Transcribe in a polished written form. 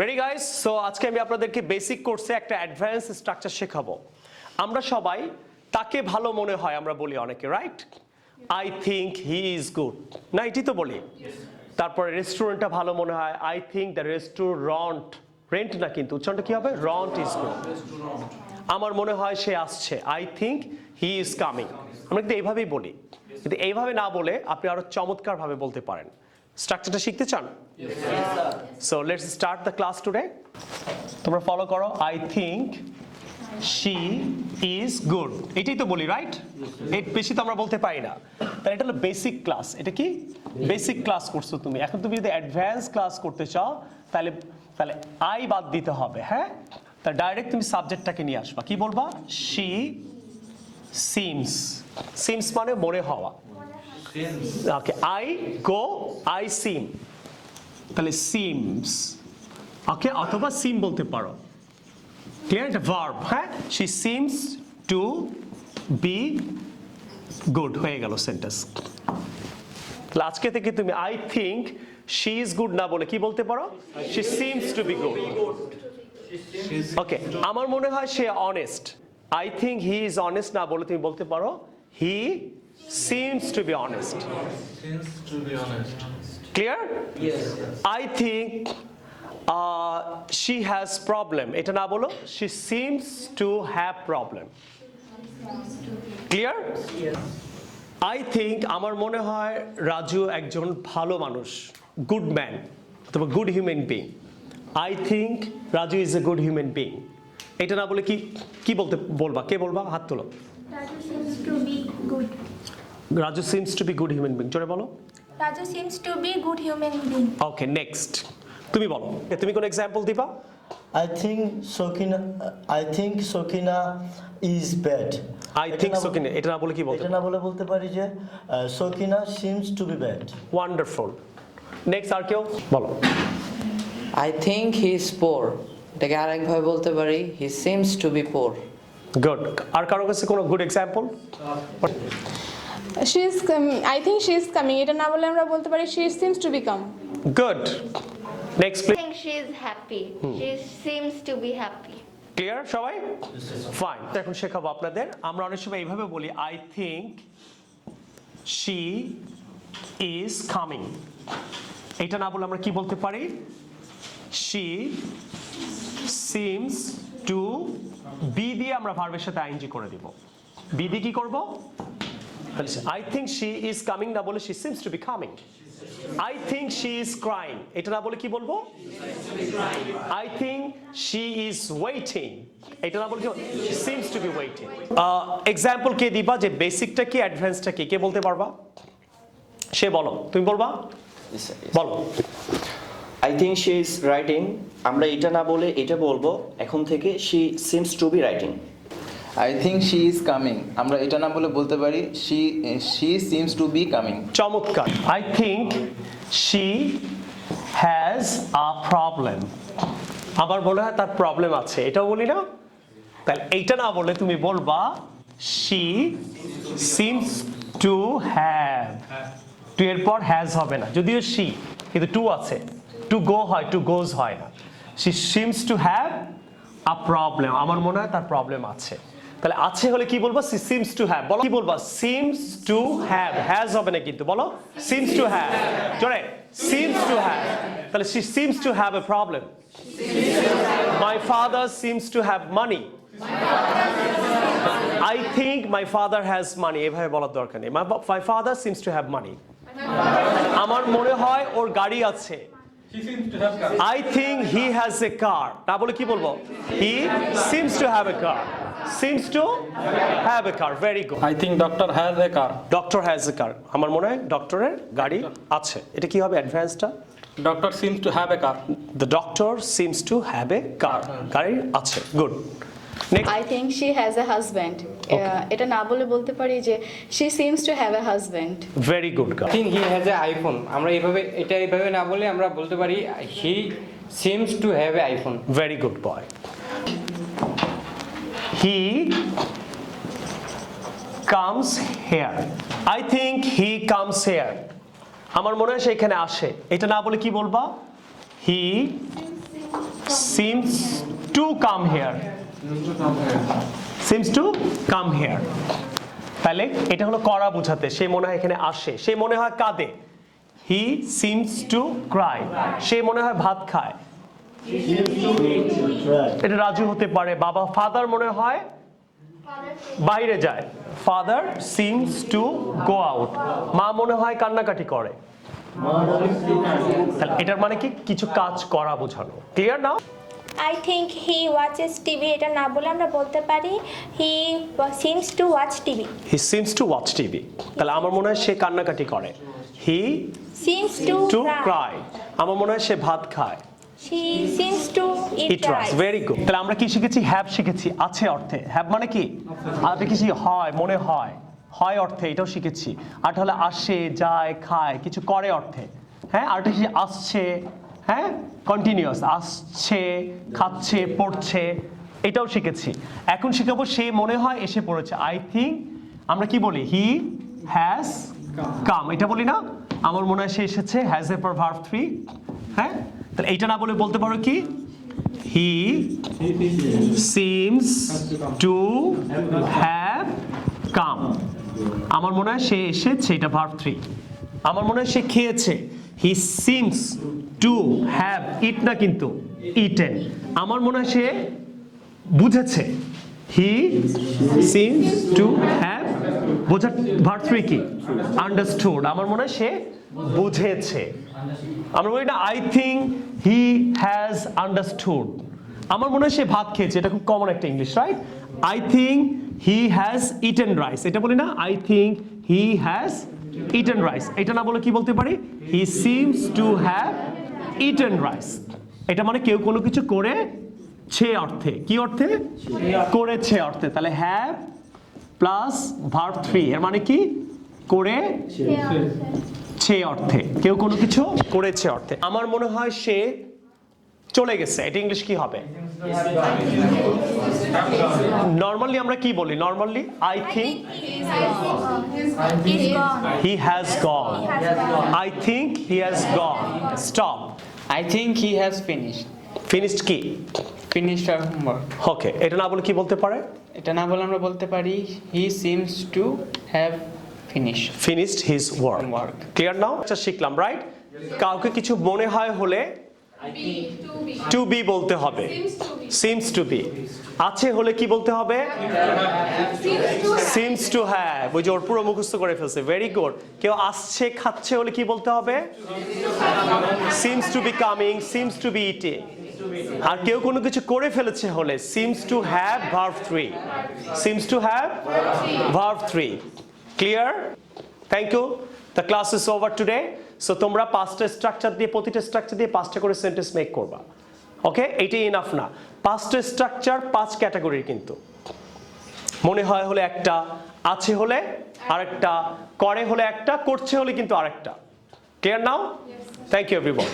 Ready guys? So আজকে আমি আপনাদেরকে বেসিক কোর্সে একটা অ্যাডভান্স স্ট্রাকচার শেখাবো। আমরা সবাই তাকে ভালো মনে হয় আমরা বলি অনেকে, right? I think he is good, না এটি তো বলি। তারপরে রেস্টুরেন্টটা ভালো মনে হয়, I think the restaurant, rent না কিন্তু উচ্চারণটা কি হবে? রন্ট ইজ গুড। আমার মনে হয় সে আসছে, I think he is coming. আমরা কিন্তু এইভাবেই বলি, কিন্তু এইভাবে না বলে আপনি আরো চমৎকার ভাবে বলতে পারেন। স্ট্রাকচারটা শিখতে চান? So let's start the class today. তোমরা ফলো করো। I think she is good, এটাই তো বলি, রাইট? এর বেশি তো আমরা বলতে পারি না। তাহলে এটা হলো বেসিক ক্লাস। এটা কি বেসিক ক্লাস করছো তুমি। এখন তুমি যদি অ্যাডভান্স ক্লাস করতে চাও তাহলে তাহলে আই বাদ দিতে হবে, হ্যাঁ? তা ডাইরেক্ট তুমি সাবজেক্টটাকে নিয়ে আসবা। কি বলবা? She seems. সিমস মানে মনে হওয়া। ওকে, আই গো, আই সিম, তাহলে সিমস। ওকে, অথবা সিম বলতে পারো। ক্লিয়ার? এটা ভার্ব, হ্যাঁ? She seems to be good, হয়ে গেল সেন্টেন্স। তাহলে আজকে থেকে তুমি I think she is good না বলে কি বলতে পারো? She seems to be good. Okay, আমার মনে হয় সে honest. I think he is honest না বলে তুমি বলতে পারো হি seems to be honest. Seems to be honest. Clear? Yes. I think she has problem. এটা না বলো, she seems to have problem. Clear? Yes. I think আমার মনে হয় রাজু একজন ভালো মানুষ, good man অথবা good human being. I think Raju is a good human being. এটা না বলে কি বলবা? কে বলবা? হাত তোলো। Raju seems to be good. Raju seems to be good human being. জোরে বলো। Raju seems to be good human being. Okay, next. তুমি বলো। তুমি কোন এক্সাম্পল দিবা? I think Sokina is bad. I think Sokina, এটা না বলে কি বলতে? এটা না বলে বলতে পারি যে Sokina seems to be bad. Wonderful. Next আর কেউ বলো। I think he is poor. এটাকে আরেকভাবে বলতে পারি he seems to be poor. Good. আর কারো কাছে কোনো good example? She is coming. I think she is coming. এটা না বলে আমরা বলতে পারি she seems to become. Good. Next I please. think she is happy. She seems to be happy. Clear সবাই? Fine. এখন শেখাবো আপনাদের। আমরা অনেক সময় এইভাবে বলি I think she is coming. এটা না বলে আমরা কি বলতে পারি? She seems to be দিয়ে আমরা ভার্বের সাথে আইএনজি করে দিব। বি দিয়ে কি করব? I think she is coming না বলে she seems to be coming. I think she is crying. এটা না বলে কি বলবো? I think she is waiting. এটা না বলে কি? She seems to be waiting. Example কে দিবা যে বেসিকটা কি অ্যাডভান্সটা কি? কে বলতে পারবা? সে বলো। তুমি বলবা? বলো। I think she is writing. আমরা এটা না বলে এটা বলবো এখন থেকে she seems to be writing. I think she is coming. আমরা এটা না বলে বলতে পারি she seems to be coming. চমৎকার। I think she has a problem. আমার মনে হয় তার প্রবলেম আছে, এটাও বলি না? তাহলে এইটা না বলে তুমি বলবা she seems to have. To এর পর has হবে না, যদিও she কিন্তু টু আছে। টু গো হয়, টু গোজ হয় না। she seems to have a problem. আমার মনে হয় তার প্রবলেম আছে। তাহলে আছে হলে কি বলবো? she seems to have। বলো কি বলবা? seems to have, has হবে না কিন্তু। বলো seems to have। জোরে seems to have। তাহলে she seems to have a problem. My father seems to have money. I think my father has money. এভাবে বলার দরকার নেই। My father seems to have money. আমার মনে হয় ওর গাড়ি আছে। I think he has a car. না বলে কি বলবো? He seems to have a car. Seems to have a car. Very good. I think doctor has a car. Doctor has a car. আমার মনে হয় ডক্টরের গাড়ি আছে। এটা কি হবে অ্যাডভান্সটা? Doctor seems to have a car. The doctor seems to have a car. গাড়ি আছে। Good. Next. I think she has a husband. এটা না বলে বলতে পারি যে she seems to have a husband. Very good. I think he has an iPhone. আমরা এইভাবে না বলে আমরা বলতে পারি he seems to have an iPhone. Very good boy. He comes here. I think he comes here. আমার মনে হয় সে এখানে আসে। এটা না বলে কি বলবা? He seems to come here seems to come here তাহলে এটা হলো করা বোঝাতে সে মনে হয় এখানে আসে সে মনে হয় কাঁদে he seems to cry সে মনে হয় ভাত খায় এটা রাজু হতে পারে বাবা ফাদার মনে হয় বাইরে যায় father seems to go out মা মনে হয় কান্নাকাটি করে তাহলে এটার মানে কি কিছু কাজ করা বোঝানো clear now I think he watches TV এটা না বলে আমরা বলতে পারি he seems to watch TV he seems to watch TV তাহলে আমার মনে হয় সে কান্নাকাটি করে হি seems টু to ক্রাই আমার মনে হয় সে ভাত খায় she seems to eat eat rice rice very good তাহলে আমরা কি শিখেছি হ্যাভ শিখেছি আছে অর্থে হ্যাভ মানে কি আর কিছু হয় মনে হয় হয় অর্থে এটাও শিখেছি আর হলে আসে যায় খায় কিছু করে অর্থে হ্যাঁ আর কিছু আসছে হ্যাঁ কন্টিনিউয়াস আসছে খাচ্ছে পড়ছে এটাও শিখেছি এখন শিখাবো সে মনে হয় এসে পড়েছে আই থিঙ্ক আমরা কি বলি হি হ্যাজ কাম এটা বলি না আমার মনে হয় সে এসেছে হ্যাজ এর পর ভার্ব 3 হ্যাঁ তাহলে এইটা না বলে বলতে পারো কি he seems to have come আমার মনে হয় সে এসেছে এটা ভার্ব 3 আমার মনে হয় সে খেয়েছে হি সিমস টু হ্যাভ ইট না কিন্তু ইটেন আমার মনে হয় সে বুঝেছে হি সিমস টু হ্যাভ বোঝা ভার্ব 3 কি আন্ডারস্টুড আমার মনে হয় সে বুঝেছে আমরা বলি না I think he has understood আমার মনে হয় সে ভাত খেয়েছে এটা খুব কমন একটা English right I think he has eaten rice এটা বলি না I think he has eaten rice এটা না বলে কি বলতে পারি হি seems to have eaten rice এটা মানে কেউ কোনো কিছু করেছে অর্থে কি অর্থে করেছে অর্থে তাহলে হ্যাভ প্লাস ভার্ব 3 এর মানে কি করেছে অর্থে কেউ কোনো কিছু করেছে অর্থে আমার মনে হয় সে চলে গেছে এটা ইংলিশ কি হবে নরমালি আমরা কি বলি normally I think he's gone he has gone I think he has gone stop I think he has finished. Finished কি Finished our homework. ওকে এটা না বলে কি বলতে পারে এটা না বলে আমরা বলতে পারি he seems to have finished. Finished his work Work. Clear now আচ্ছা শিখলাম রাইট কাউকে কিছু মনে হয় হলে টু বি বলতে হবে সিমস টু বি আছে হলে কি বলতে হবে সিমস টু হ্যাভ ওই যে ওর পুরো মুখস্থ করে ফেলছে ভেরি গুড কেউ আসছে খাচ্ছে হলে কি বলতে হবে seems to be coming seems to be eating আর কেউ কোনো কিছু করে ফেলেছে হলে seems to have verb 3 seems to have verb 3 clear thank you the class is over today so তোমরা পাঁচটা স্ট্রাকচার দিয়ে প্রতিটা স্ট্রাকচার দিয়ে পাঁচটা করে সেন্টেন্স মেক করবা ওকে এইটাই ইনাফ না পাঁচটা স্ট্রাকচার 5 ক্যাটাগরির কিন্তু মনে হয় হলে একটা আছে হলে আরেকটা করে হলে একটা করছে হলে কিন্তু আরেকটা ক্লিয়ার নাও থ্যাংক ইউ এভরিওয়ান